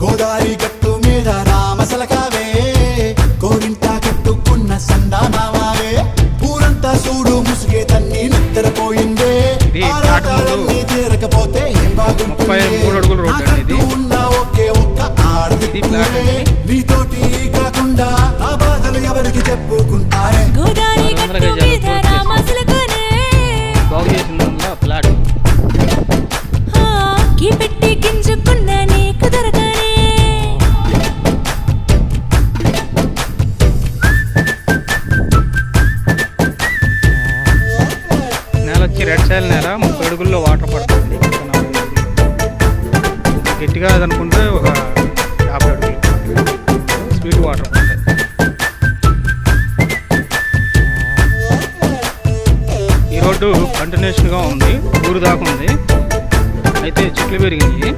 గోదారి గట్టు మీద రామసలకావే, గోరింటా కట్టుకున్న సందామావే, ఊరంతా చూడు ముసుగే తన్ని నిద్రపోయిందే, ఆరాటాలన్నీ తీరకపోతే ఏం బాగుంటుంది, నాకంటూ ఉన్న ఒకే ఒక్క ఆడది నీతోటి కాకుండా నా బాధలు ఎవరికి చెప్పుకుంటారే. గోదారి గట్టు మీద రామసలకానే ఫ్లాట్ కీ పెట్టి గింజుకున్న నీకు దొరకనే. నేల వచ్చి రెడ్ సాయిల్ నేల 30 అడుగుల్లో వాటర్ పడుతుంది. గట్టిగా అనుకుంటే ఒక 50 అడుగులు స్పీడ్ వాటర్ పడుతుంది. ఈ రోడ్డు కంటిన్యూషన్గా ఉంది, ఊరు దాకా ఉంది. అయితే చెట్లు పెరిగినాయి.